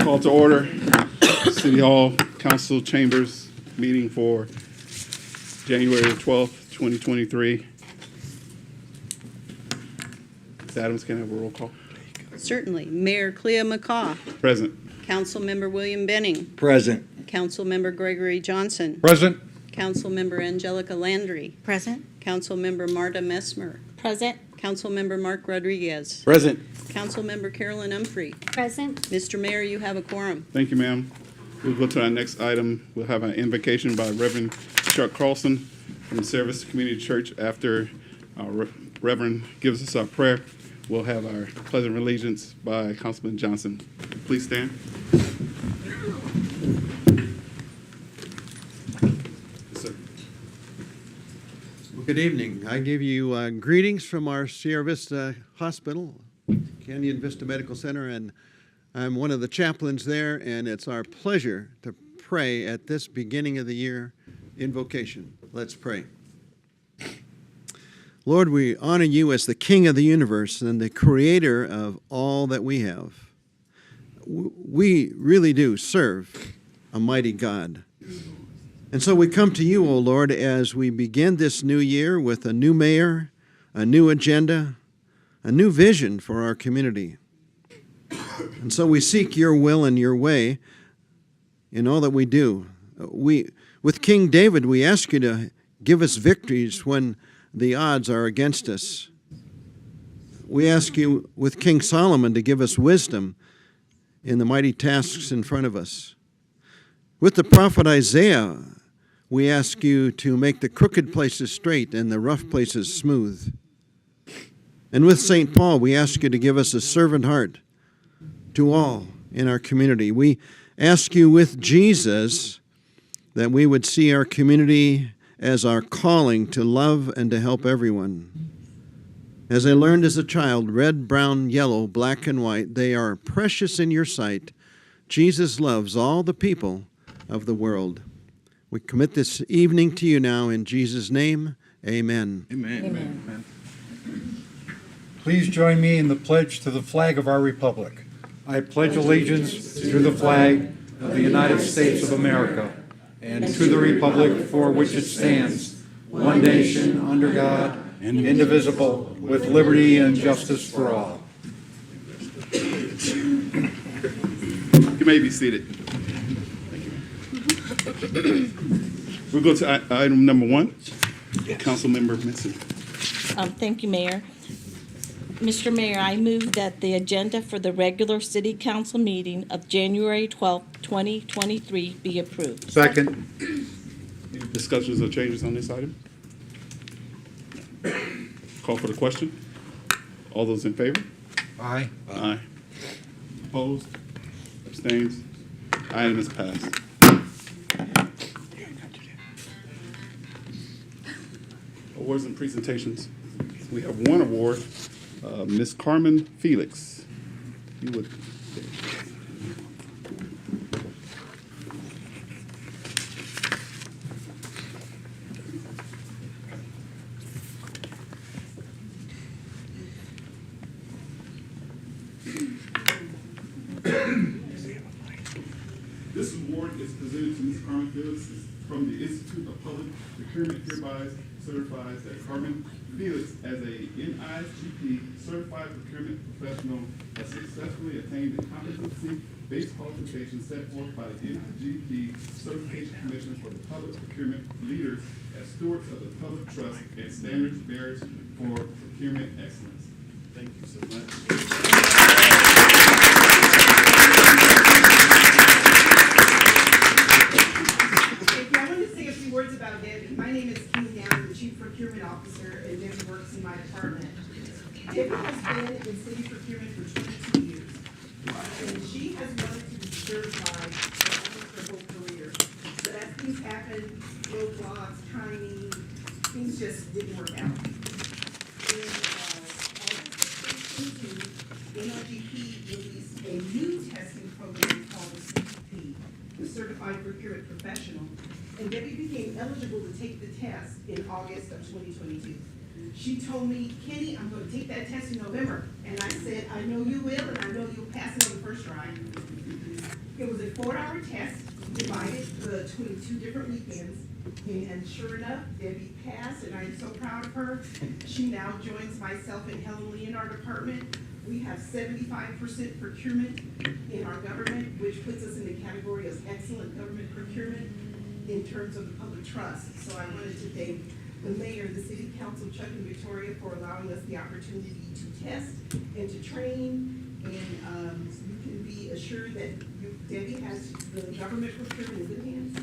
Call to order. City Hall Council Chambers meeting for January 12th, 2023. Ms. Adams, can I have a roll call? Certainly. Mayor Clea McCaw. Present. Councilmember William Benning. Present. Councilmember Gregory Johnson. Present. Councilmember Angelica Landry. Present. Councilmember Marta Messmer. Present. Councilmember Mark Rodriguez. Present. Councilmember Carolyn Humphrey. Present. Mr. Mayor, you have a quorum. Thank you, ma'am. We'll go to our next item. We'll have an invocation by Reverend Chuck Carlson from Service Community Church. After our Reverend gives us our prayer, we'll have our Pledge of Allegiance by Councilman Johnson. Please stand. Yes, sir. Good evening. I give you greetings from our Sierra Vista Hospital, Canyon Vista Medical Center, and I'm one of the chaplains there, and it's our pleasure to pray at this beginning of the year invocation. Let's pray. Lord, we honor you as the King of the universe and the creator of all that we have. We really do serve a mighty God. And so we come to you, O Lord, as we begin this new year with a new mayor, a new agenda, a new vision for our community. And so we seek your will and your way in all that we do. With King David, we ask you to give us victories when the odds are against us. We ask you with King Solomon to give us wisdom in the mighty tasks in front of us. With the prophet Isaiah, we ask you to make the crooked places straight and the rough places smooth. And with St. Paul, we ask you to give us a servant heart to all in our community. We ask you with Jesus that we would see our community as our calling to love and to help everyone. As I learned as a child, red, brown, yellow, black, and white, they are precious in your sight. Jesus loves all the people of the world. We commit this evening to you now in Jesus' name. Amen. Amen. Amen. Please join me in the pledge to the flag of our republic. I pledge allegiance to the flag of the United States of America and to the republic for which it stands, one nation under God, indivisible, with liberty and justice for all. You may be seated. We'll go to item number 1. Councilmember Minson. Thank you, Mayor. Mr. Mayor, I move that the agenda for the regular City Council meeting of January 12th, 2023 be approved. Second. Any discussions or changes on this item? Call for the question. All those in favor? Aye. Aye. Opposed? Abstains? Item is passed. Awards and presentations. We have one award, Ms. Carmen Felix. You would. This award is presented to Ms. Carmen Felix from the Institute of Public Procurement, hereby certifies that Carmen Felix, as a NIGP certified procurement professional, has successfully attained the competency-based qualifications set forth by the NIGP Certification Commission for the Public Procurement Leaders as stewards of the public trust and standards bearers for procurement excellence. Thank you so much. I wanted to say a few words about Debbie. My name is Kim Down, I'm the Chief Procurement Officer, and Debbie works in my department. Debbie has been in city procurement for 22 years, and she has wanted to be certified for her whole career. But as things happen, roadblocks, timing, things just didn't work out. In August 2022, NRGP released a new testing program called the CPP, the Certified Procurement Professional, and Debbie became eligible to take the test in August of 2022. She told me, Kenny, I'm going to take that that test in November. And I said, I know you will, and I know you'll pass it on the first try. It was a 4-hour test divided between 2 different weekends. And sure enough, Debbie passed, and I'm so proud of her. She now joins myself and Helen Lee in our department. We have 75% procurement in our government, which puts us in the category of excellent government procurement in terms of the public trust. So I wanted to thank the mayor, the city council, Chuck and Victoria, for allowing us the opportunity to test and to train. And you can be assured that Debbie has the government procurement in good hands.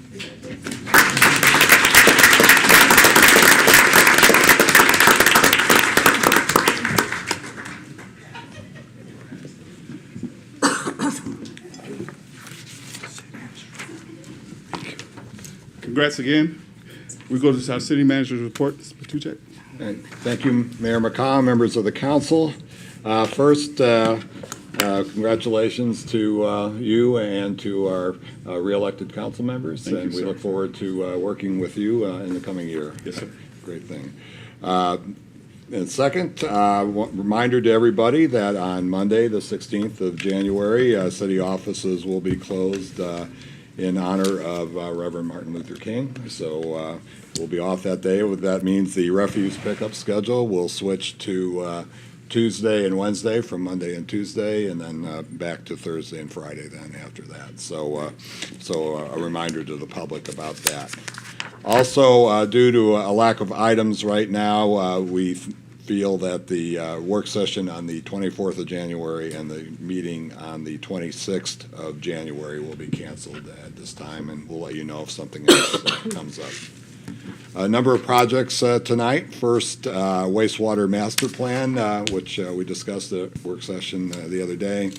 Congrats again. We go to our city manager's report, Mr. Patuchek. Thank you, Mayor McCaw, members of the council. First, congratulations to you and to our re-elected council members. Thank you, and we sir. look forward to working with you in the coming year. Yes, sir. Great thing. And second, reminder to everybody that on Monday, the 16th of January, city offices will be closed in honor of Reverend Martin Luther King. So we'll be off that day. That means the refuse pickup schedule will switch to Tuesday and Wednesday from Monday and Tuesday, and then back to Thursday and Friday then after that. So a reminder to the public about that. Also, due to a lack of items right now, we feel that the work session on the 24th of January and the meeting on the 26th of January will be canceled at this time, and we'll let you know if something else comes up. A number of projects tonight. First, wastewater master plan, which we discussed at work session the other day.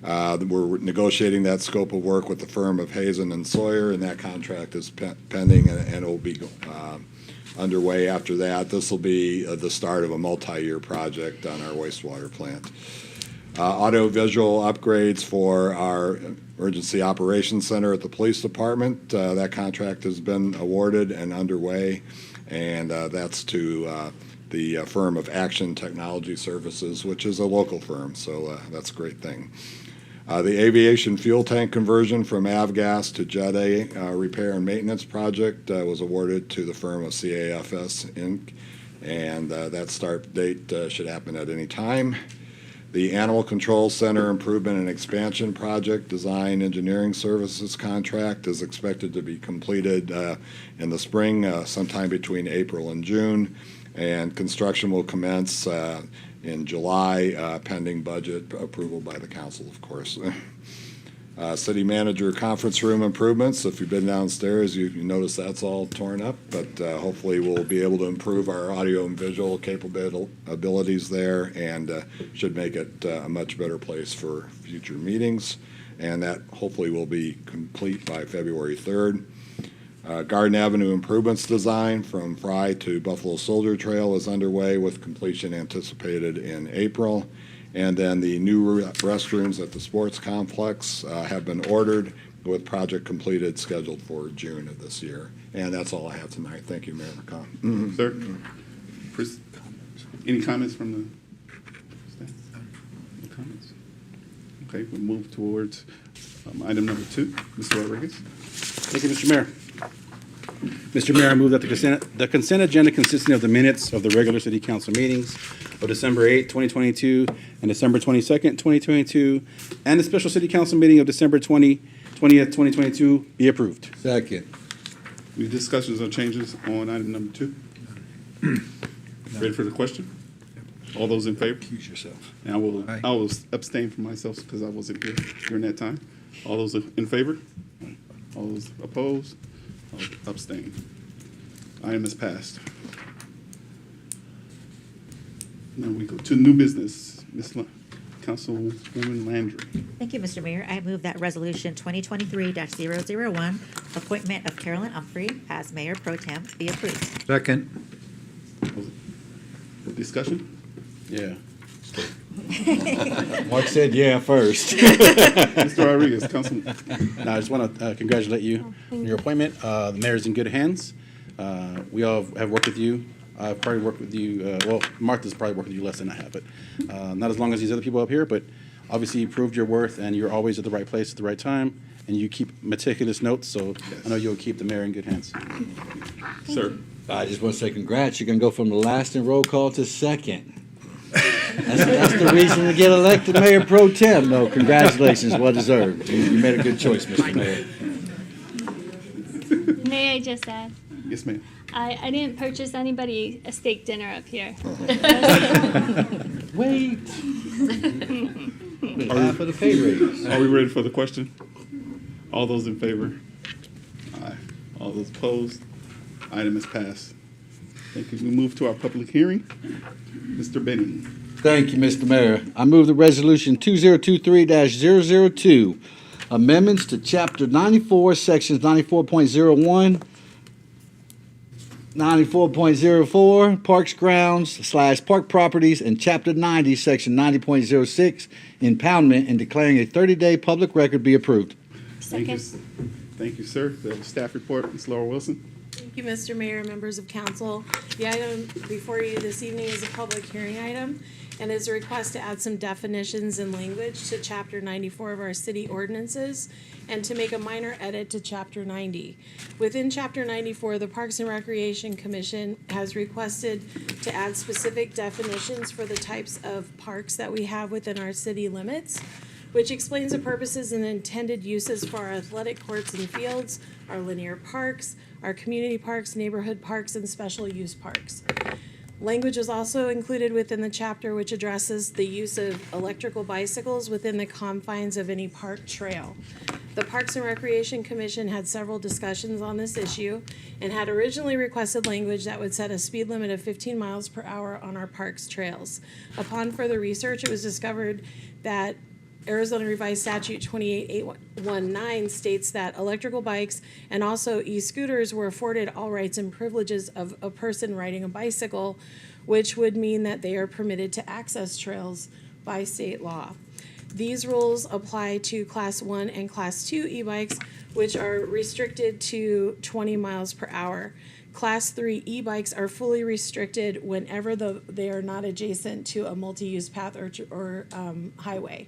We're negotiating that scope of work with the firm of Hazen and Sawyer, and that contract is pending, and it will be underway after that. This will be the start of a multi-year project on our wastewater plant. Audio-visual upgrades for our emergency operations center at the police department. That contract has been awarded and underway, and that's to the firm of Action Technology Services, which is a local firm, so that's a great thing. The aviation fuel tank conversion from Avgas to Jet A repair and maintenance project was awarded to the firm of CAFS Inc., and that start date should happen at any time. The Animal Control Center Improvement and Expansion Project Design Engineering Services contract is expected to be completed in the spring, sometime between April and June, and construction will commence in July, pending budget approval by the council, of course. City manager conference room improvements. If you've been downstairs, you notice that's all torn up, but hopefully we'll be able to improve our audio and visual capabilities there, and should make it a much better place for future meetings. And that hopefully will be complete by February 3rd. Garden Avenue improvements design from Fry to Buffalo Soldier Trail is underway, with completion anticipated in April. And then the new restrooms at the sports complex have been ordered, with project completed scheduled for June of this year. And that's all I have tonight. Thank you, Mayor McCaw. Sir? Any comments from the staff? No comments? Okay, we'll move towards item number 2. Mr. Rodriguez? Thank you, Mr. Mayor. Mr. Mayor, I move that the consent agenda consisting of the minutes of the regular city council meetings of December 8, 2022, and December 22nd, 2022, and the special city council meeting of December 20th, 2022 be approved. Second. Any discussions or changes on item number 2? Ready for the question? All those in favor? Accuse yourself. And Aye. I will abstain from myself because I wasn't here during that time. All those in favor? All those opposed? I'll abstain. Item is passed. Now we go to new business. Councilwoman Landry. Thank you, Mr. Mayor. I move that Resolution 2023-001, appointment of Carolyn Humphrey as Mayor Pro Tem, be approved. Second. Discussion? Yeah. Mark said yeah first. Mr. Rodriguez, Councilman. Now, I just want to congratulate you on your appointment. The mayor's in good hands. We all have worked with you I've probably worked with you, well, Martha's probably worked with you less than I have, but not as long as these other people up here, but obviously you proved your worth and you're always at the right place at the right time, and you keep meticulous notes, so I know you'll keep the mayor in good hands. Sir. I just want to say congrats. You can go from the last in roll call to second. That's the reason to get elected mayor pro tem. No, congratulations, well deserved. You made a good choice, Mr. Mayor. May I just add? Yes, ma'am. I didn't purchase anybody a steak dinner up here. Wait. Half of the pay raise. Are we ready for the question? All those in favor? Aye. All those opposed? Item is passed. Thank you. We move to our public hearing. Mr. Benning. Thank you, Mr. Mayor. I move the resolution 2023-002, amendments to Chapter 94, Sections 94.01, 94.04, Parks Grounds / Park Properties, and Chapter 90, Section 90.06, impoundment, and declaring a 30-day public record be approved. Thank you. Second. Thank you, sir. The staff report, Ms. Laura Wilson. Thank you, Mr. Mayor, members of council. The item before you this evening is a public hearing item, and is a request to add some definitions and language to Chapter 94 of our city ordinances, and to make a minor edit to Chapter 90. Within Chapter 94, the Parks and Recreation Commission has requested to add specific definitions for the types of parks that we have within our city limits, which explains the purposes and intended uses for our athletic courts and fields, our linear parks, our community parks, neighborhood parks, and special use parks. Language is also included within the chapter which addresses the use of electrical bicycles within the confines of any park trail. The Parks and Recreation Commission had several discussions on this issue and had originally requested language that would set a speed limit of 15 miles per hour on our parks trails. Upon further research, it was discovered that Arizona Revised Statute 28819 states that electrical bikes and also e-scooters were afforded all rights and privileges of a person riding a bicycle, which would mean that they are permitted to access trails by state law. These rules apply to Class 1 and Class 2 e-bikes, which are restricted to 20 miles per hour. Class 3 e-bikes are fully restricted whenever they are not adjacent to a multi-use path or highway.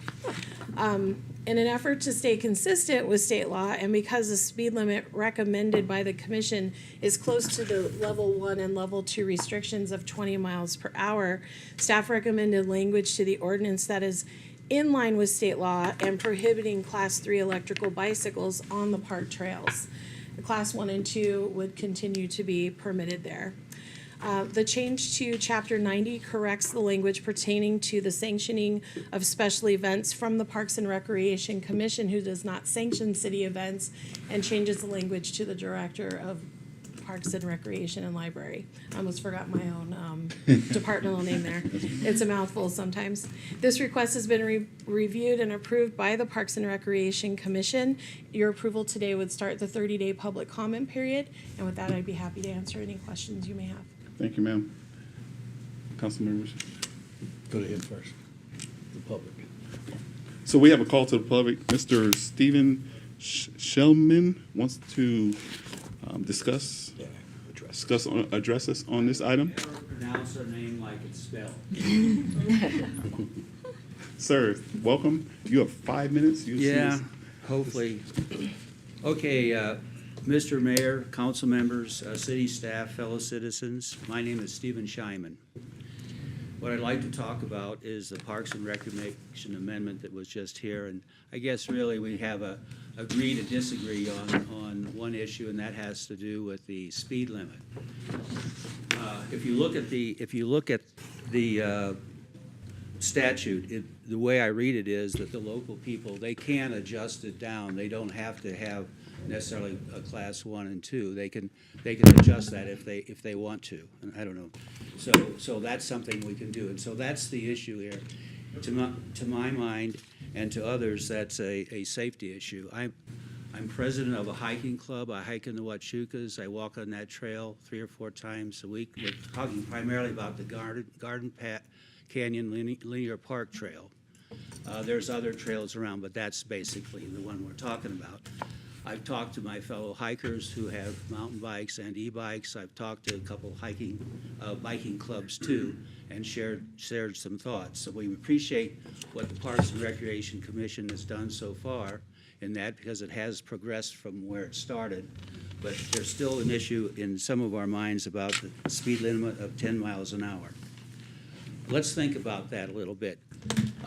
In an effort to stay consistent with state law, and because the speed limit recommended by the commission is close to the level 1 and level 2 restrictions of 20 miles per hour, staff recommended language to the ordinance that is in line with state law and prohibiting Class 3 electrical bicycles on the park trails. The Class 1 and 2 would continue to be permitted there. The change to Chapter 90 corrects the language pertaining to the sanctioning of special events from the Parks and Recreation Commission, who does not sanction city events, and changes the language to the Director of Parks and Recreation and Library. I almost forgot my own departmental name there. It's a mouthful sometimes. This request has been reviewed and approved by the Parks and Recreation Commission. Your approval today would start the 30-day public comment period. And with that, I'd be happy to answer any questions you may have. Thank you, ma'am. Council members. Go to him first, the public. So we have a call to the public. Mr. Stephen Shellman wants to discuss address us on this item. Never pronounce her name like it's spelled. Sir, welcome. You have 5 minutes. Yeah, hopefully. Okay, Mr. Mayor, council members, city staff, fellow citizens, my name is Stephen Scheinman. What I'd like to talk about is the Parks and Recreation Amendment that was just here, and I guess really we have a agree to disagree on one issue, and that has to do with the speed limit. If you look at the statute, the way I read it is that the local people, they can adjust it down. They don't have to have necessarily a Class 1 and 2. They can adjust that if they want to. And I don't know. So that's something we can do. And so that's the issue here. To my mind and to others, that's a safety issue. I'm president of a hiking club. I hike in the Huachucas. I walk on that trail 3 or 4 times a week. We're talking primarily about the Garden Canyon Linear Park Trail. There's other trails around, but that's basically the one we're talking about. I've talked to my fellow hikers who have mountain bikes and e-bikes. I've talked to a couple biking clubs too, and shared some thoughts. So we appreciate what the Parks and Recreation Commission has done so far in that, because it has progressed from where it started. But there's still an issue in some of our minds about the speed limit of 10 miles an hour. Let's think about that a little bit.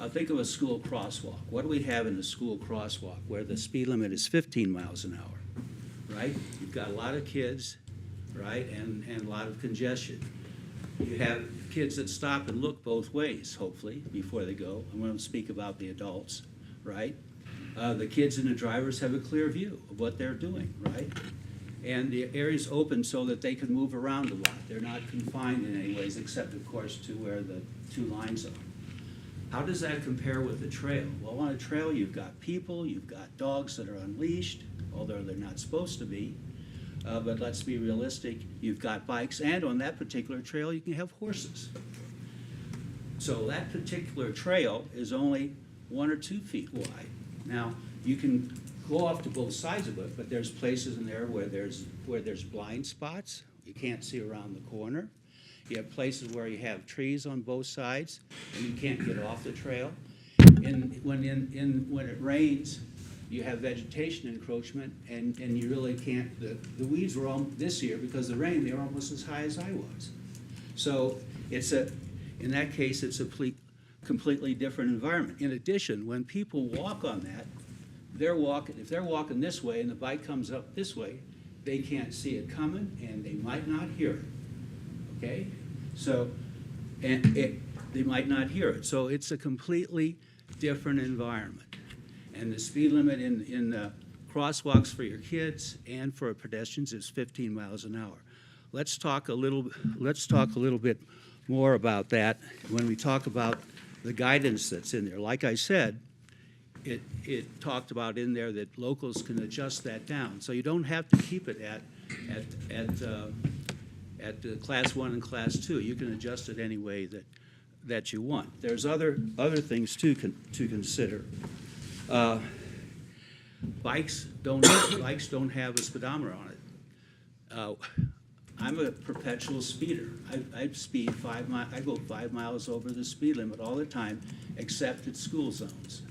Think of a school crosswalk. What do we have in the school crosswalk where the speed limit is 15 miles an hour, right? You've got a lot of kids, right, and a lot of congestion. You have kids that stop and look both ways, hopefully, before they go. I'm going to speak about the adults, right? The kids and the drivers have a clear view of what they're doing, right? And the area's open so that they can move around a lot. They're not confined in any ways, except, of course, to where the two lines are. How does that compare with the trail? Well, on a trail, you've got people, you've got dogs that are unleashed, although they're not supposed to be. But let's be realistic, you've got bikes, and on that particular trail, you can have horses. So that particular trail is only 1 or 2 feet wide. Now, you can go off to both sides of it, but there's places in there where there's blind spots. You can't see around the corner. You have places where you have trees on both sides, and you can't get off the trail. When it rains, you have vegetation encroachment, and you really can't. The weeds were all this year because of the rain. They were almost as high as I was. So in that case, it's a completely different environment. In addition, when people walk on that, if they're walking this way and the bike comes up this way, they can't see it coming and they might not hear it. Okay? So, they might not hear it. So it's a completely different environment. And the speed limit in the crosswalks for your kids and for pedestrians is 15 miles an hour. Let's talk a little bit more about that when we talk about the guidance that's in there. Like I said, it talked about in there that locals can adjust that down. So you don't have to keep it at class 1 and class 2. You can adjust it any way that you want. There's other things to consider. Bikes don't have a speedometer on it. I'm a perpetual speeder. I speed 5 miles. I go 5 miles over the speed limit all the time, except at school zones,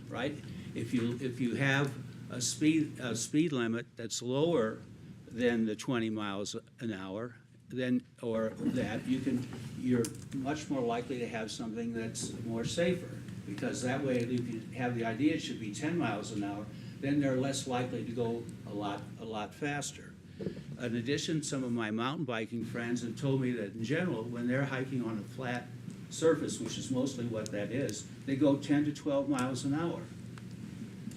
right? If you have a speed limit that's lower than the 20 miles an hour, you're much more likely to have something that's more safer, because that way, if you have the idea it should be 10 miles an hour, then they're less likely to go a lot faster. In addition, some of my mountain biking friends have told me that in general, when they're hiking on a flat surface, which is mostly what that is, they go 10 to 12 miles an hour.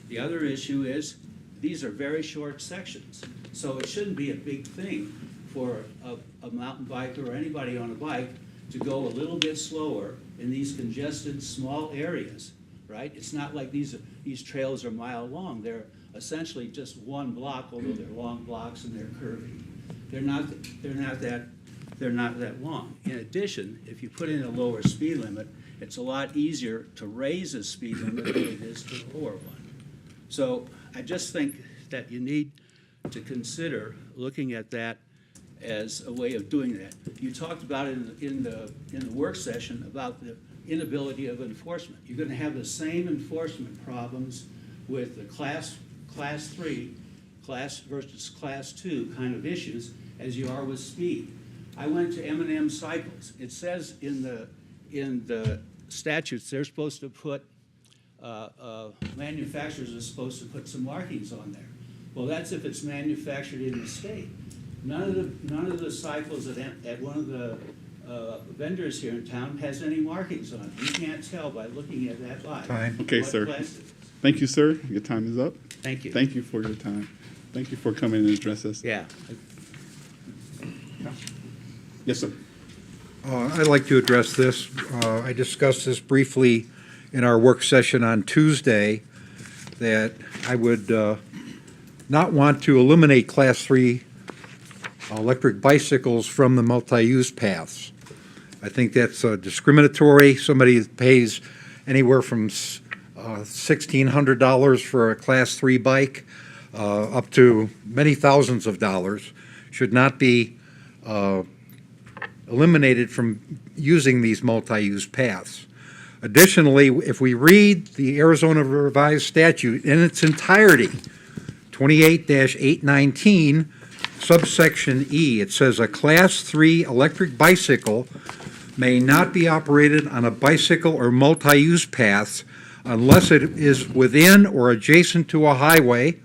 The other issue is these are very short sections, so it shouldn't be a big thing for a mountain biker or anybody on a bike to go a little bit slower in these congested small areas, right? It's not like these trails are mile long. They're essentially just one block, although they're long blocks and they're curvy. They're not that long. In addition, if you put in a lower speed limit, it's a lot easier to raise a speed limit than it is to lower one. So I just think that you need to consider looking at that as a way of doing that. You talked about it in the work session about the inability of enforcement. You're going to have the same enforcement problems with the class 3 versus class 2 kind of issues as you are with speed. I went to M&M Cycles. It says in the statutes they're supposed to put manufacturers are supposed to put some markings on there. Well, that's if it's manufactured in the state. None of the cycles at one of the vendors here in town has any markings on it. You can't tell by looking at that light. Okay, what sir. class it is. Thank you, sir. Your time is up. Thank you. Thank you for your time. Thank you for coming and address us. Yeah. Yes, sir. I'd like to address this. I discussed this briefly in our work session on Tuesday, that I would not want to eliminate Class 3 electric bicycles from the multi-use paths. I think that's discriminatory. Somebody pays anywhere from $1,600 for a Class 3 bike. up to many thousands of dollars, should not be eliminated from using these multi-use paths. Additionally, if we read the Arizona Revised Statute in its entirety, 28-819, subsection E, it says a Class 3 electric bicycle may not be operated on a bicycle or multi-use paths unless it is within or adjacent to a highway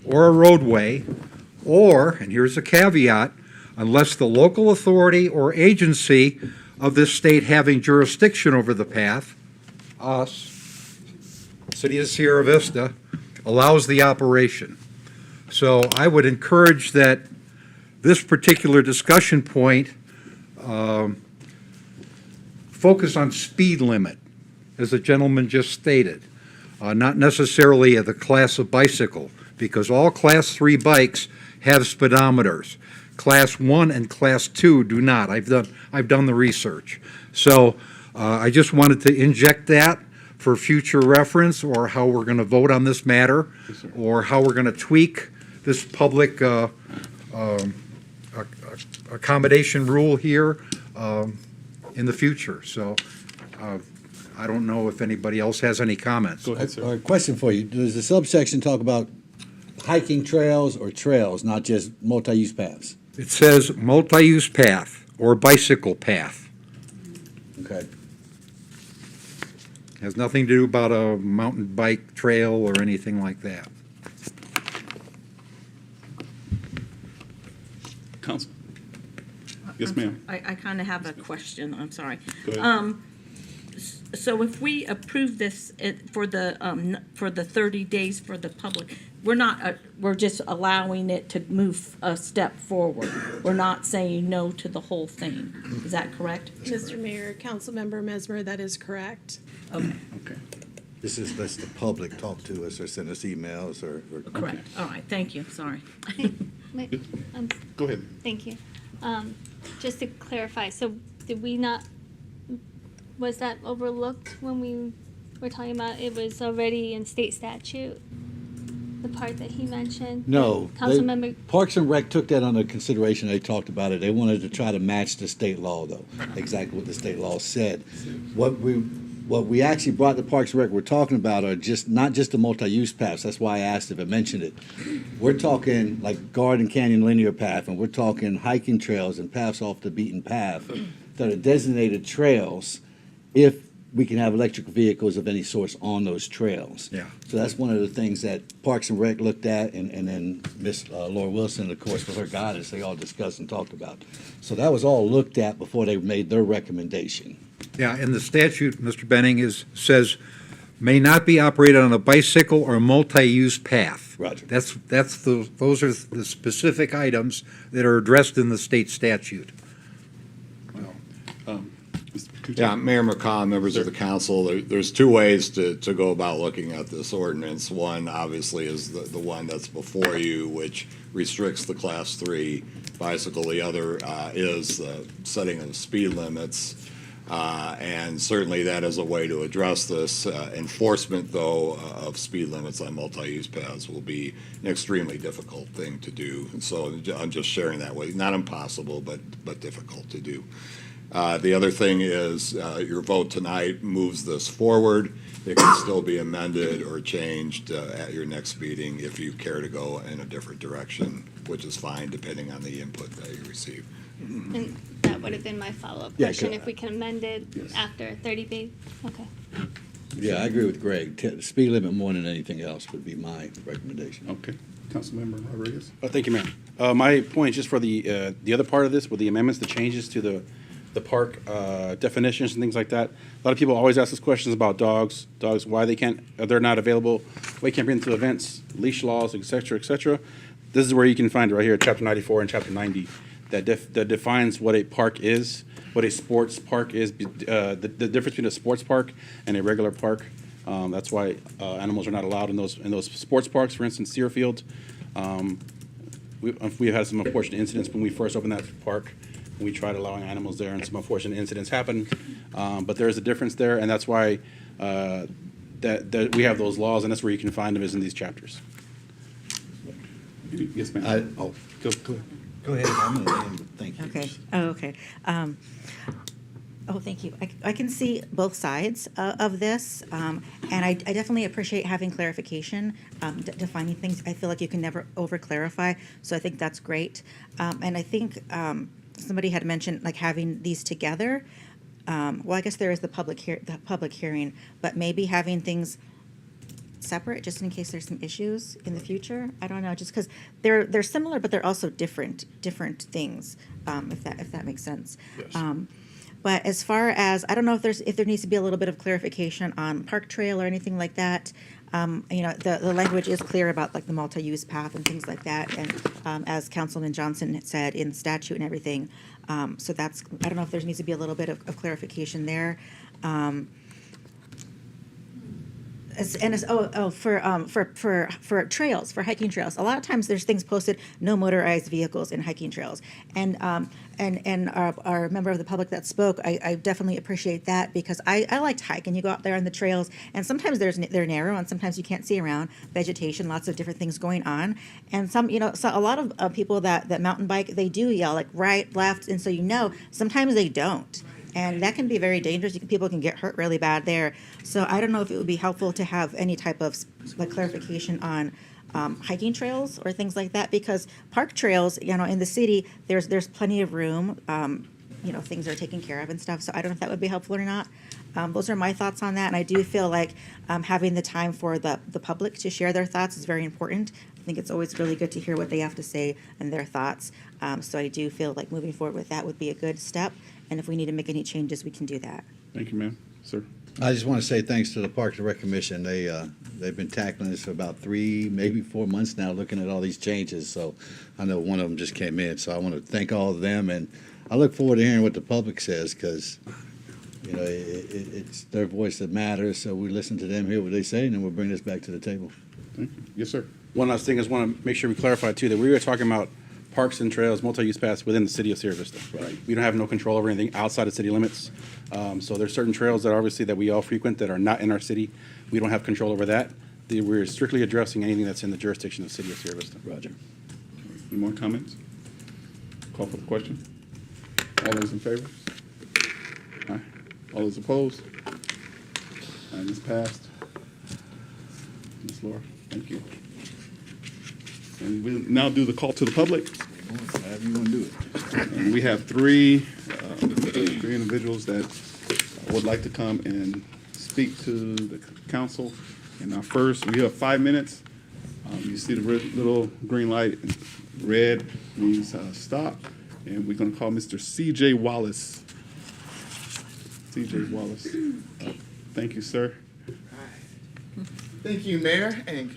or a roadway, or, and here's a caveat, unless the local authority or agency of this state having jurisdiction over the path, us, City of Sierra Vista, allows the operation. So I would encourage that this particular discussion point focus on speed limit, as the gentleman just stated, not necessarily the class of bicycle, because all Class 3 bikes have speedometers. Class 1 and Class 2 do not. I've done the research. So I just wanted to inject that for future reference, or how we're going to vote on this matter, or how we're going to tweak this public accommodation rule here in the future. So I don't know if anybody else has any comments. Go ahead, sir. Question for you. Does the subsection talk about hiking trails or trails, not just multi-use paths? It says multi-use path or bicycle path. Okay. Has nothing to do about a mountain bike trail or anything like that. Council. Yes, ma'am. I kind of have a question, I'm sorry. Go ahead. So if we approve this for the 30 days for the public, we're just allowing it to move a step forward. We're not saying no to the whole thing. Is that correct? Mr. Mayor, Councilmember Mesmer, that is correct. Okay, Okay. This is lets the public talk to us or send us emails or. correct. All right, thank you, sorry. Wait, Go ahead. thank you. Just to clarify, so did we not, was that overlooked when we were talking about it was already in state statute? The part that he mentioned? No. Councilmember, Parks and Rec took that under consideration. They talked about it. They wanted to try to match the state law, though, exactly what the state law said. What we actually brought to Parks and Rec, we're talking about are not just the multi-use paths. That's why I asked if I mentioned it. We're talking like Garden Canyon Linear Path, and we're talking hiking trails and paths off the beaten path that are designated trails if we can have electric vehicles of any source on those trails. Yeah. So that's one of the things that Parks and Rec looked at, and then Miss Laura Wilson, of course, with her guidance, they all discussed and talked about. So that was all looked at before they made their recommendation. Yeah, and the statute, Mr. Benning, says may not be operated on a bicycle or multi-use path. Roger. Those are the specific items that are addressed in the state statute. Mr. Kuchar. Yeah, Mayor McCaw, members of the council, there's two ways to go about looking at this ordinance. One, obviously, is the one that's before you, which restricts the Class 3 bicycle. The other is the setting of speed limits. And certainly that is a way to address this. Enforcement, though, of speed limits on multi-use paths will be an extremely difficult thing to do. And so I'm just sharing that way. Not impossible, but difficult to do. The other thing is your vote tonight moves this forward. It can still be amended or changed at your next meeting if you care to go in a different direction, which is fine depending on the input that you receive. and that would have been my follow-up Yeah, question, go- if we can amend it after 30 days, okay. Yeah, I agree with Greg. Speed limit more than anything else would be my recommendation. Okay. Councilmember Rodriguez. Thank you, ma'am. My point is just for the other part of this, with the amendments, the changes to the park definitions and things like that. A lot of people always ask us questions about dogs, why they're not available, why you can't bring them to events, leash laws, et cetera, et cetera. This is where you can find it right here, Chapter 94 and Chapter 90, that defines what a park is, what a sports park is, the difference between a sports park and a regular park. That's why animals are not allowed in those sports parks. For instance, Searfield. We've had some unfortunate incidents when we first opened that park. We tried allowing animals there, and some unfortunate incidents happened. But there is a difference there, and that's why that we have those laws, and that's where you can find them, is in these chapters. Yes, ma'am. Oh, Go. go ahead, I'm gonna name it, thank you. Okay, oh, okay. Oh, thank you. I can see both sides of this, and I definitely appreciate having clarification, defining things. I feel like you can never over-clarify, so I think that's great. And I think somebody had mentioned like having these together. Well, I guess there is the public hearing, but maybe having things separate, just in case there's some issues in the future. I don't know, just because they're similar, but they're also different things, if that makes sense. Yes. But as far as, I don't know if there needs to be a little bit of clarification on Park Trail or anything like that. The language is clear about like the multi-use path and things like that, and as Councilman Johnson had said in statute and everything. So that's, I don't know if there needs to be a little bit of clarification there. For trails, for hiking trails, a lot of times there's things posted, no motorized vehicles in hiking trails. And our member of the public that spoke, I definitely appreciate that, because I like to hike, and you go out there on the trails, and sometimes they're narrow, and sometimes you can't see around, vegetation, lots of different things going on. And so a lot of people that mountain bike, they do yell like right, left, and so sometimes they don't. And that can be very dangerous. People can get hurt really bad there. So I don't know if it would be helpful to have any type of like clarification on hiking trails or things like that, because park trails, in the city, there's plenty of room. Things are taken care of and stuff. So I don't know if that would be helpful or not. Those are my thoughts on that. And I do feel like having the time for the public to share their thoughts is very important. I think it's always really good to hear what they have to say and their thoughts. So I do feel like moving forward with that would be a good step. And if we need to make any changes, we can do that. Thank you, ma'am. Sir. I just want to say thanks to the Parks and Rec Commission. They've been tackling this for about 3, maybe 4 months now, looking at all these changes. So I know one of them just came in. So I want to thank all of them, and I look forward to hearing what the public says, because it's their voice that matters. So we listen to them, hear what they say, and then we'll bring this back to the table. Thank you. Yes, sir. One last thing is, want to make sure we clarify too that we were talking about parks and trails, multi-use paths within the city of Sierra Vista. Right. We don't have no control over anything outside of city limits. So there's certain trails that obviously that we all frequent that are not in our city. We don't have control over that. We're strictly addressing anything that's in the jurisdiction of the city of Sierra Vista. Roger. Any more comments? Call for the question. All those in favor? Aye. All those opposed? And it's passed. Ms. Laura, thank you. And we'll now do the call to the public. However you want to do it. And we have three individuals that would like to come and speak to the council. And our first, we have 5 minutes. You see the little green light, red means stop. And we're going to call Mr. C.J. Wallace. C.J. Wallace. Thank you, sir. Thank you, Mayor, and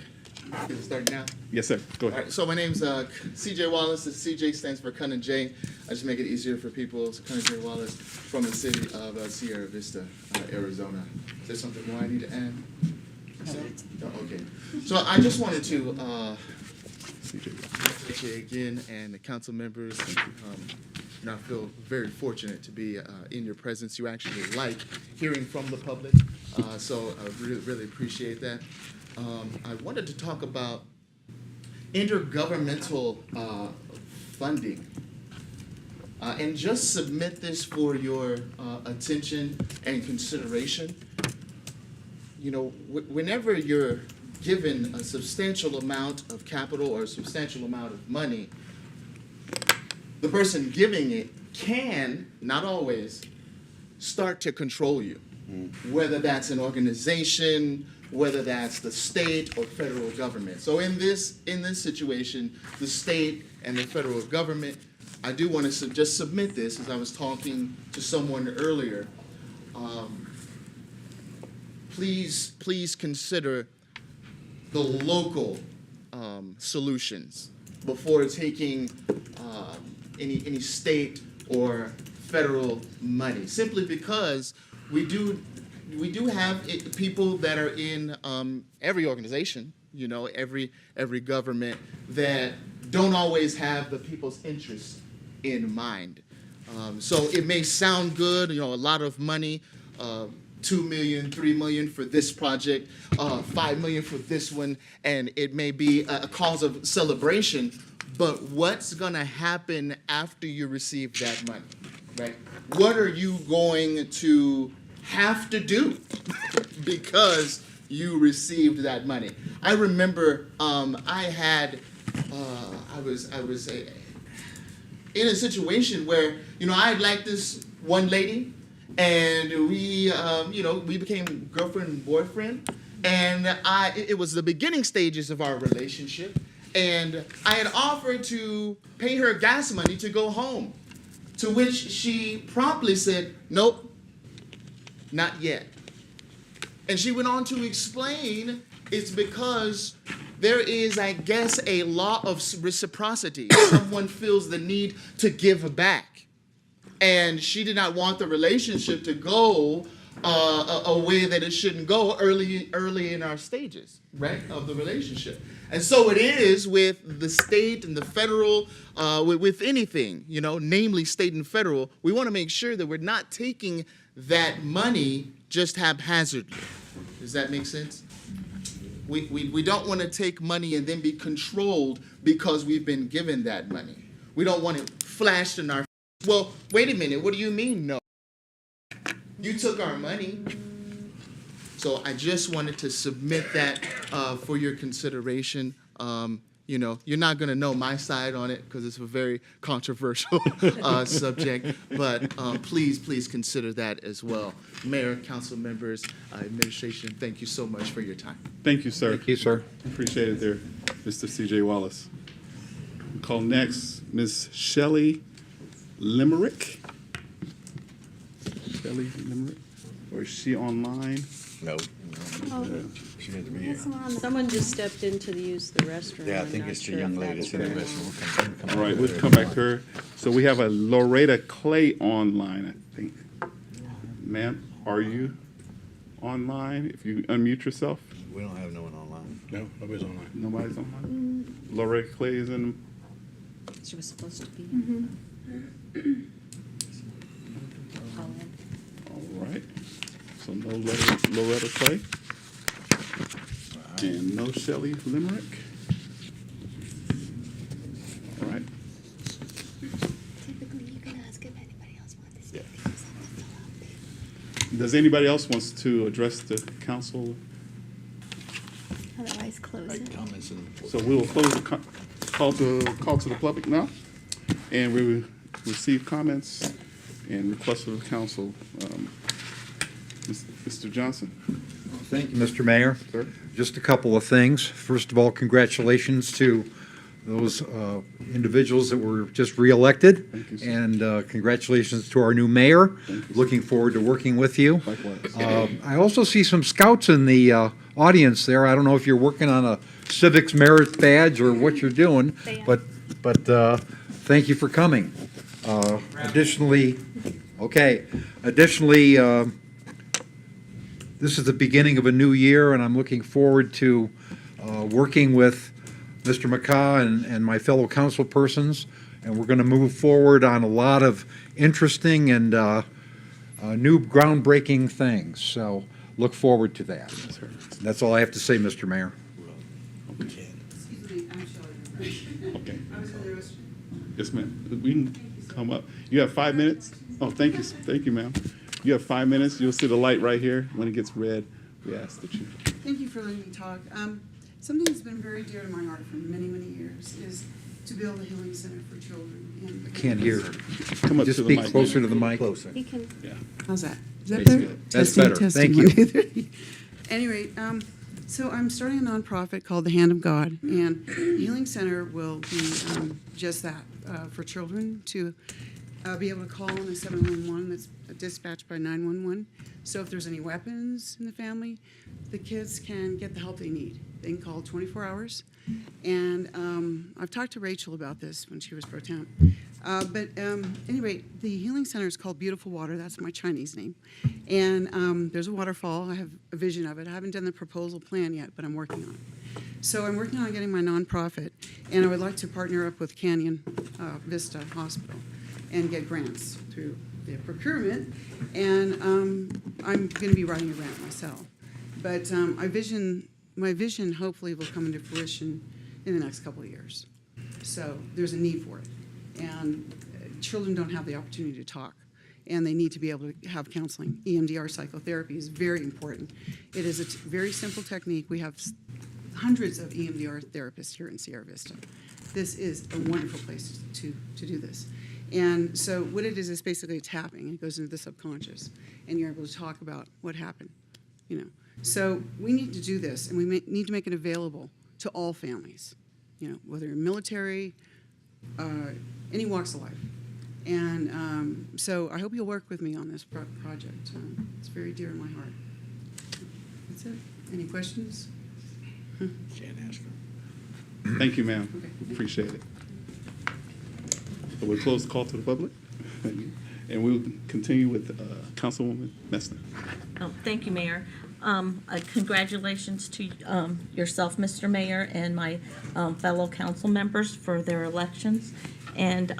is it starting now? Yes, sir. Go All ahead. right, so my name's CJ Wallace. The CJ stands for Cunnin J. I just make it easier for people. So Cunnin J. Wallace from the city of Sierra Vista, Arizona. Is there something more I need to add? No, okay. So I just wanted to thank you again, and the council members. And I feel very fortunate to be in your presence. You actually like hearing from the public, so I really appreciate that. I wanted to talk about intergovernmental funding, and just submit this for your attention and consideration. Whenever you're given a substantial amount of capital or a substantial amount of money, the person giving it can, not always, start to control you, whether that's an organization, whether that's the state or federal government. So in this situation, the state and the federal government, I do want to just submit this, as I was talking to someone earlier. Please consider the local solutions before taking any state or federal money, simply because we do have people that are in every organization, every government, that don't always have the people's interests in mind. So it may sound good, a lot of money, $2 million, $3 million for this project, $5 million for this one, and it may be a cause of celebration. But what's gonna happen after you receive that money, right? What are you going to have to do because you received that money? I remember I was in a situation where, I liked this one lady, and we became girlfriend and boyfriend, and it was the beginning stages of our relationship, and I had offered to pay her gas money to go home, to which she promptly said, nope, not yet. And she went on to explain it's because there is, I guess, a law of reciprocity. Someone feels the need to give back. And she did not want the relationship to go a way that it shouldn't go early in our stages, right, of the relationship. And so it is with the state and the federal, with anything, namely state and federal. We want to make sure that we're not taking that money just haphazardly. Does that make sense? We don't want to take money and then be controlled because we've been given that money. We don't want it flashed in our face. Well, wait a minute, what do you mean no? You took our money. So I just wanted to submit that for your consideration. You're not going to know my side on it because it's a very controversial subject, but please consider that as well. Mayor, council members, administration, thank you so much for your time. Thank you, sir. Thank you, sir. Appreciate it there, Mr. C.J. Wallace. We'll call next Ms. Shelley Limerick. Shelley Limerick, or is she online? No. Oh, She had to be there's here. someone on the- Someone just stepped in to use the restroom. Yeah, I I'm think not it's the sure young if lady that's that's in the her. restroom. We'll All right, we'll come back to her. So we have a Loretta Clay online, I think. Ma'am, are you online? If you unmute yourself. We don't have no one online. No, nobody's online. Nobody's online? Loretta Clay is in. She was supposed to be. All right. So no Loretta Clay. And no Shelley Limerick. All right. Typically, you can ask if anybody else wants to speak. Yeah. They just have to fill out Does anybody else wants to address the council? Otherwise, close it. Comments and reports. So we will close the call to the public now, and we will receive comments and requests of the council. Mr. Johnson? Thank you, Mr. Mayor. Sir? Just a couple of things. First of all, congratulations to those individuals that were just reelected. Thank you, sir. And congratulations to our new mayor. Thank you, sir. Looking forward to working with you. Likewise. I also see some scouts in the audience there. I don't know if you're working on a civics merit badge or what you're doing, They are. but thank you for coming. Additionally, this is the beginning of a new year, and I'm looking forward to working with Mr. McCaw and my fellow council persons, and we're going to move forward on a lot of interesting and new groundbreaking things. So look forward to that. That's all I have to say, Mr. Mayor. Excuse me, I'm Shelley. Okay. I was in the restroom. Yes, ma'am. We can come up. You have 5 minutes? Oh, thank you, ma'am. You have 5 minutes. You'll see the light right here. When it gets red, we ask that you. Thank you for letting me talk. Something that's been very dear to my heart for many, many years is to build a healing center for children. I can't hear. Come up Just to the speak mic. closer to the mic. Closer. You can. Yeah. How's that? Is that That's better? good. That's Testing, better. testing. Thank you. 1, 2, 3. Anyway, so I'm starting a nonprofit called The Hand of God, and the Healing Center will be just that, for children to be able to call on a 711 that's dispatched by 911. So if there's any weapons in the family, the kids can get the help they need. They can call 24 hours. And I've talked to Rachel about this when she was pro temp. Anyway, the healing center is called Beautiful Water. That's my Chinese name. And there's a waterfall. I have a vision of it. I haven't done the proposal plan yet, but I'm working on it. So I'm working on getting my nonprofit, and I would like to partner up with Canyon Vista Hospital and get grants through the procurement, and I'm going to be writing a grant myself. But my vision hopefully will come into fruition in the next couple of years. So there's a need for it. And children don't have the opportunity to talk, and they need to be able to have counseling. EMDR psychotherapy is very important. It is a very simple technique. We have hundreds of EMDR therapists here in Sierra Vista. This is a wonderful place to do this. And so what it is basically a tapping. It goes into the subconscious, and you're able to talk about what happened, you know. So we need to do this, and we need to make it available to all families, you know, whether you're military, any walks of life. And so I hope you'll work with me on this project. It's very dear to my heart. That's it. Any questions? Thank you, ma'am. Appreciate it. So we'll close the call to the public, and we'll continue with Councilwoman Messner. Thank you, Mayor. Congratulations to yourself, Mr. Mayor, and my fellow council members for their elections. And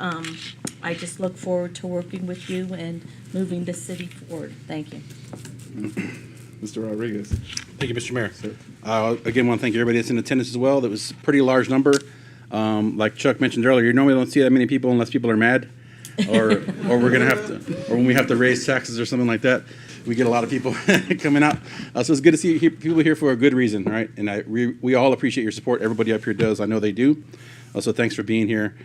I just look forward to working with you and moving the city forward. Thank you. Mr. Rodriguez. Thank you, Mr. Mayor. Again, want to thank everybody that's in attendance as well. That was a pretty large number. Like Chuck mentioned earlier, you normally don't see that many people unless people are mad, or we're gonna have to, or when we have to raise taxes or something like that. We get a lot of people coming out. So it's good to see people here for a good reason, right? And we all appreciate your support. Everybody up here does. I know they do. So thanks for being here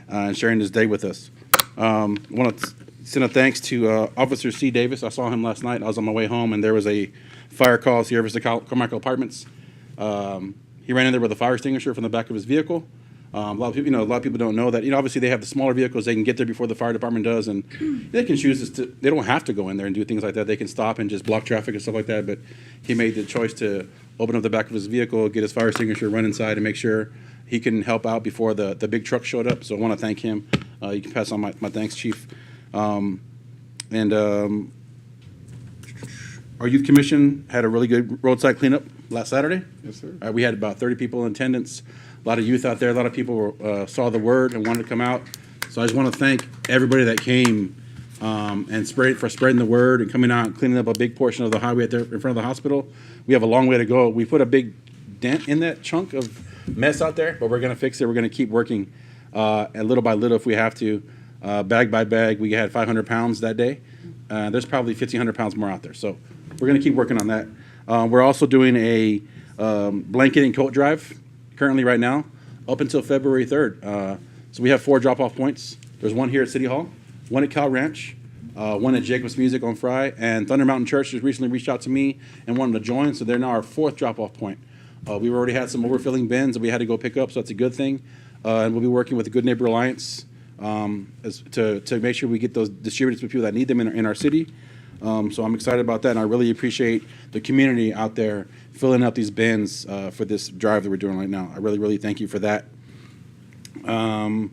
and sharing this day with us. I want to send a thanks to Officer C. Davis. I saw him last night. I was on my way home, and there was a fire call at Sierra Vista Carmichael Apartments. He ran in there with a fire extinguisher from the back of his vehicle. A lot of people don't know that. Obviously they have the smaller vehicles. They can get there before the fire department does, and they can choose to. They don't have to go in there and do things like that. They can stop and just block traffic and stuff like that. But he made the choice to open up the back of his vehicle, get his fire extinguisher, run inside, and make sure he can help out before the big truck showed up. So I want to thank him. You can pass on my thanks, Chief. Our youth commission had a really good roadside cleanup last Saturday. Yes, sir. We had about 30 people in attendance. A lot of youth out there. A lot of people saw the word and wanted to come out. So I just want to thank everybody that came and spreading the word and coming out and cleaning up a big portion of the highway there in front of the hospital. We have a long way to go. We put a big dent in that chunk of mess out there, but we're going to fix it. We're going to keep working and little by little if we have to, bag by bag. We had 500 pounds that day. There's probably 1,500 pounds more out there. So we're going to keep working on that. We're also doing a blanket and coat drive currently right now up until February 3rd. So we have 4 drop-off points. There's one here at City Hall, one at Cal Ranch, one at Jacob's Music on Fry, and Thunder Mountain Church just recently reached out to me and wanted to join, so they're now our 4th drop-off point. We've already had some overfilling bins that we had to go pick up, so that's a good thing. And we'll be working with the Good Neighbor Alliance to make sure we get those distributed to people that need them in our city. So I'm excited about that, and I really appreciate the community out there filling up these bins for this drive that we're doing right now. I really, really thank you for that. And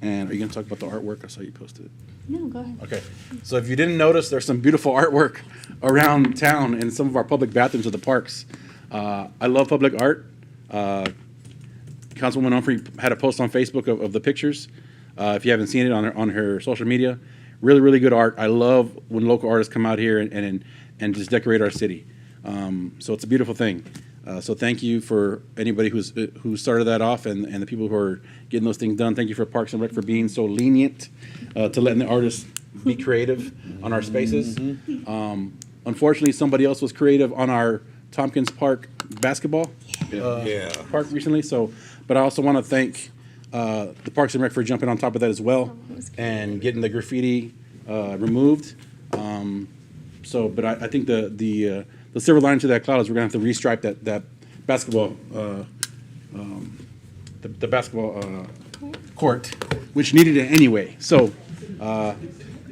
are you going to talk about the artwork? I saw you posted it. No, go ahead. Okay. So if you didn't notice, there's some beautiful artwork around town in some of our public bathrooms of the parks. I love public art. Councilwoman Humphrey had a post on Facebook of the pictures. If you haven't seen it on her social media, really, really good art. I love when local artists come out here and just decorate our city. So it's a beautiful thing. So thank you for anybody who started that off and the people who are getting those things done. Thank you for Parks and Rec for being so lenient to letting the artists be creative on our spaces. Unfortunately, somebody else was creative on our Tompkins Park basketball park recently. But I also want to thank the Parks and Rec for jumping on top of that as well and getting the graffiti removed. But I think the silver lining to that cloud is we're gonna have to restripe that basketball the basketball court, which needed it anyway. So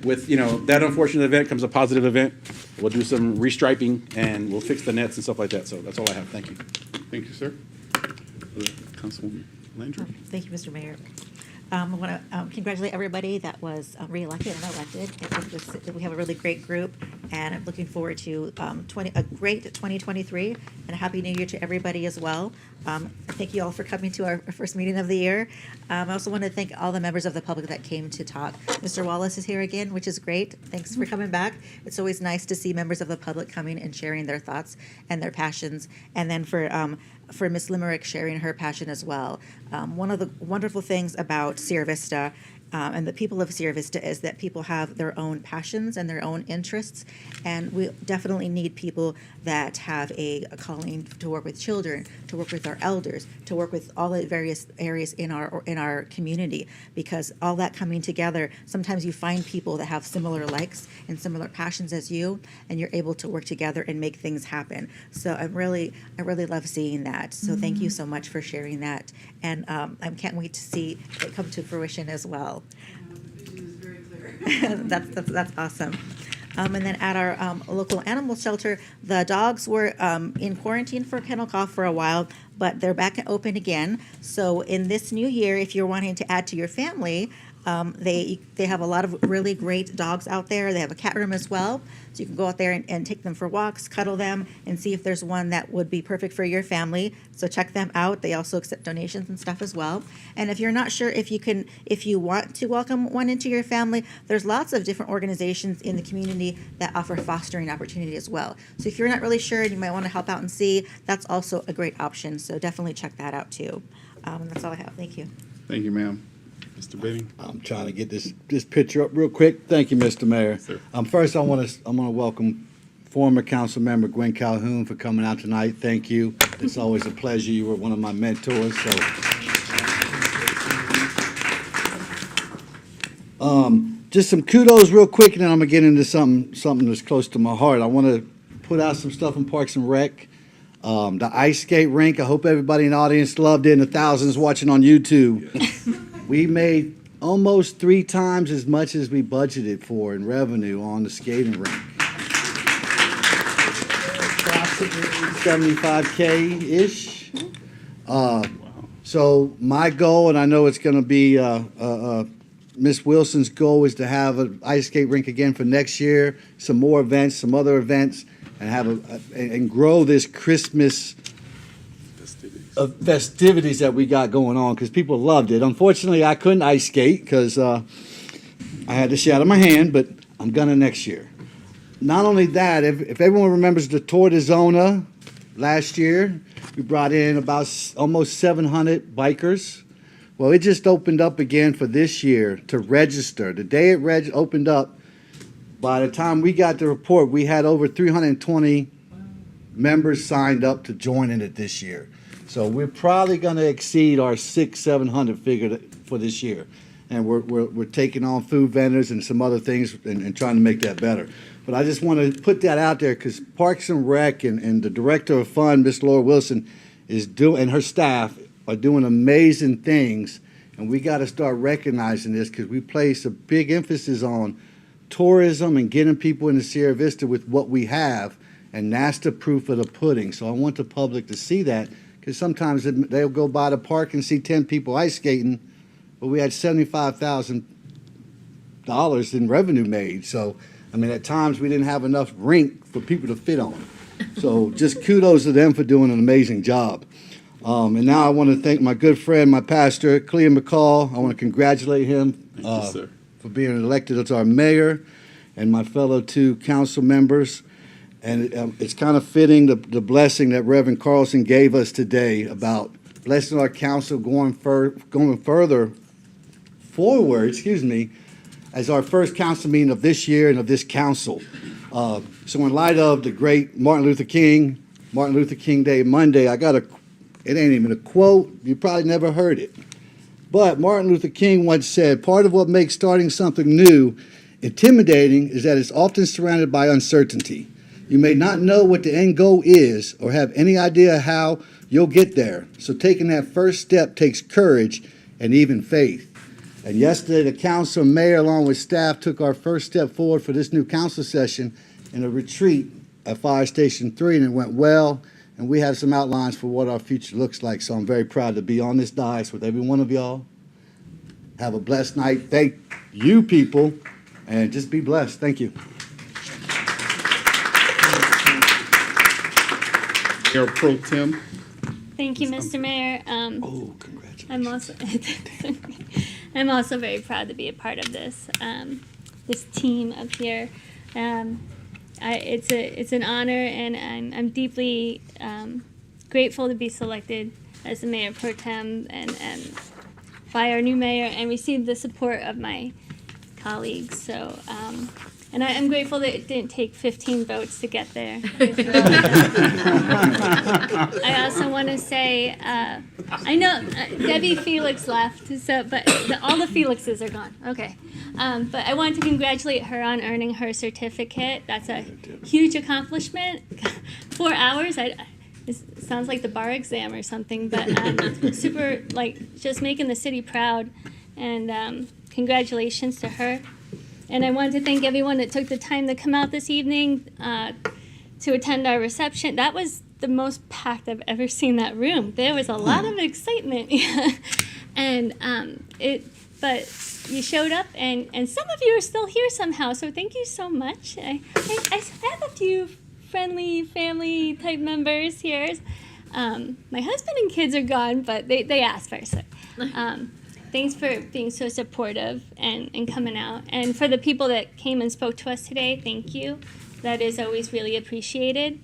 with that unfortunate event comes a positive event. We'll do some restriping and we'll fix the nets and stuff like that. So that's all I have. Thank you. Thank you, sir. Councilwoman Landry. Thank you, Mr. Mayor. I want to congratulate everybody that was reelected and elected. I think we have a really great group, And I'm looking forward to a great 2023 and a Happy New Year to everybody as well. Thank you all for coming to our first meeting of the year. I also want to thank all the members of the public that came to talk. Mr. Wallace is here again, which is great. Thanks for coming back. It's always nice to see members of the public coming and sharing their thoughts and their passions. And then for Miss Limerick sharing her passion as well. One of the wonderful things about Sierra Vista and the people of Sierra Vista is that people have their own passions and their own interests, and we definitely need people that have a calling to work with children, to work with our elders, to work with all the various areas in our community, because all that coming together, sometimes you find people that have similar likes and similar passions as you, and you're able to work together and make things happen. So I really love seeing that. So thank you so much for sharing that, and I can't wait to see it come to fruition as well. That's awesome. And then at our local animal shelter, the dogs were in quarantine for kennel cough for a while, but they're back open again. So in this new year, if you're wanting to add to your family, they have a lot of really great dogs out there. They have a cat room as well, so you can go out there and take them for walks, cuddle them, and see if there's one that would be perfect for your family. So check them out. They also accept donations and stuff as well. And if you're not sure if you want to welcome one into your family, there's lots of different organizations in the community that offer fostering opportunity as well. So if you're not really sure and you might want to help out and see, that's also a great option. So definitely check that out too. That's all I have. Thank you. Thank you, ma'am. Mr. Benning? I'm trying to get this picture up real quick. Thank you, Mr. Mayor. Sir. First, I want to welcome former council member Gwen Calhoun for coming out tonight. Thank you. It's always a pleasure. You were one of my mentors. So, just some kudos real quick, and then I'm gonna get into something that's close to my heart. I want to put out some stuff in Parks and Rec. The ice skate rink. I hope everybody in the audience loved it, and the thousands watching on YouTube. We made almost 3 times as much as we budgeted for in revenue on the skating rink. Approximately $75K-ish. So my goal, and I know it's going to be Miss Wilson's goal, is to have an ice skate rink again for next year, some more events, some other events, and have and grow this Christmas festivities that we got going on, because people loved it. Unfortunately, I couldn't ice skate because I had the shit out of my hand, but I'm gonna next year. Not only that, if everyone remembers the Tour de Zona last year, we brought in about almost 700 bikers. Well, it just opened up again for this year to register. The day it opened up, by the time we got the report, we had over 320 members signed up to join in it this year. So we're probably going to exceed our 600-700 figure for this year, and we're taking on food vendors and some other things and trying to make that better. But I just want to put that out there because Parks and Rec and the director of fund, Miss Laura Wilson, and her staff are doing amazing things, and we got to start recognizing this because we place a big emphasis on tourism and getting people into Sierra Vista with what we have, and that's the proof of the pudding. So I want the public to see that. Because sometimes they'll go by the park and see 10 people ice skating, but we had $75,000 in revenue made. So, I mean, at times we didn't have enough rink for people to fit on. So just kudos to them for doing an amazing job. And now I want to thank my good friend, my pastor, Clea McCall. I want to congratulate him for being elected as our mayor, and my fellow 2 council members. And it's kind of fitting the blessing that Reverend Carlson gave us today about blessing our council going further forward, as our first council meeting of this year and of this council. So in light of the great Martin Luther King Day Monday, it ain't even a quote, you probably never heard it. But Martin Luther King once said, part of what makes starting something new intimidating is that it's often surrounded by uncertainty. You may not know what the end goal is or have any idea how you'll get there. So taking that first step takes courage and even faith. And yesterday, the council and mayor, along with staff, took our first step forward for this new council session in a retreat at Fire Station 3, and it went well. And we have some outlines for what our future looks like. So I'm very proud to be on this dais with every one of y'all. Have a blessed night. Thank you, people, and just be blessed. Thank you. Mayor Pro Tem. Thank you, Mr. Mayor. Oh, congratulations. I'm also very proud to be a part of this this team up here. It's an honor, and I'm deeply grateful to be selected as the Mayor Pro Tem and by our new mayor and receive the support of my colleagues. So, and I'm grateful that it didn't take 15 votes to get there. I also want to say, I know Debbie Felix left, so but all the Felixes are gone. Okay, but I want to congratulate her on earning her certificate. That's a huge accomplishment. 4 hours. It sounds like the bar exam or something, but super, like, just making the city proud. And congratulations to her. And I want to thank everyone that took the time to come out this evening to attend our reception. That was the most packed I've ever seen that room. There was a lot of excitement. And but you showed up, and some of you are still here somehow, so thank you so much. I have a few friendly family type members here. My husband and kids are gone, but they asked first. Thanks for being so supportive and coming out. And for the people that came and spoke to us today, thank you. That is always really appreciated.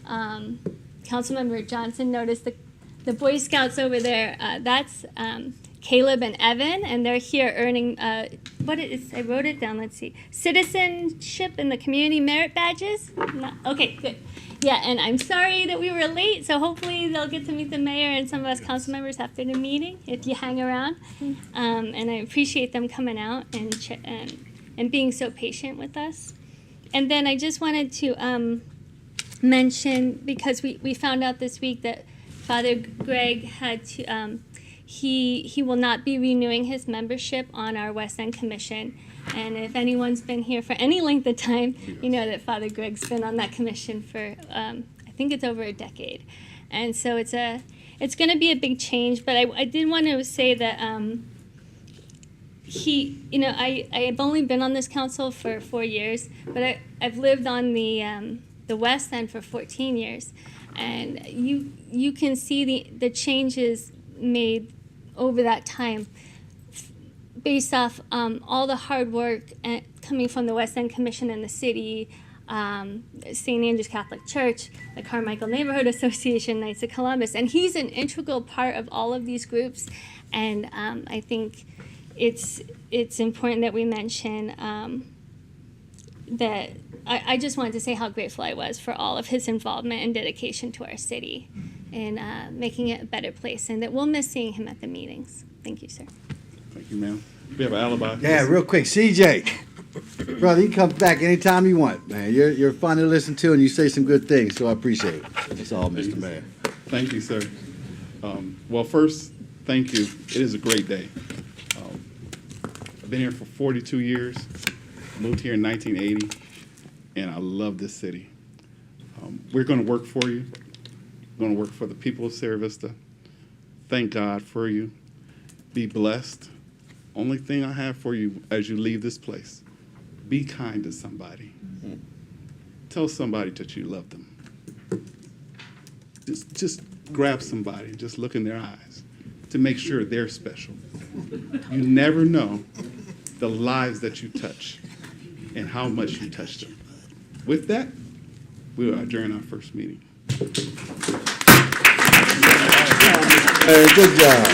Councilmember Johnson noticed the Boy Scouts over there. That's Caleb and Evan, and they're here earning, I wrote it down, let's see, citizenship and the community merit badges. Okay, good. Yeah, and I'm sorry that we were late, so hopefully they'll get to meet the mayor and some of us council members after the meeting, if you hang around. And I appreciate them coming out and being so patient with us. And then I just wanted to mention, because we found out this week that Father Greg had to, he will not be renewing his membership on our West End Commission. And if anyone's been here for any length of time, you know that Father Greg's been on that commission for, I think it's over a decade. And so it's going to be a big change, but I did want to say that I've only been on this council for 4 years, but I've lived on the West End for 14 years. And you can see the changes made over that time, based off all the hard work coming from the West End Commission and the city, St. Andrew's Catholic Church, the Carmichael Neighborhood Association, Knights of Columbus, and he's an integral part of all of these groups. And I think it's important that we mention that I just wanted to say how grateful I was for all of his involvement and dedication to our city and making it a better place, and that we'll miss seeing him at the meetings. Thank you, sir. Thank you, ma'am. We have an alibi. Yeah, real quick, CJ, brother, you come back anytime you want, man. You're fun to listen to, and you say some good things, so I appreciate it. That's all, Mr. Mayor. Thank you, sir. Well, first, thank you. It is a great day. I've been here for 42 years, moved here in 1980, and I love this city. We're going to work for you. We're going to work for the people of Sierra Vista. Thank God for you. Be blessed. Only thing I have for you as you leave this place, be kind to somebody. Tell somebody that you love them. Just grab somebody, just look in their eyes to make sure they're special. You never know the lives that you touch and how much you touch them. With that, we will adjourn our first meeting. Good job.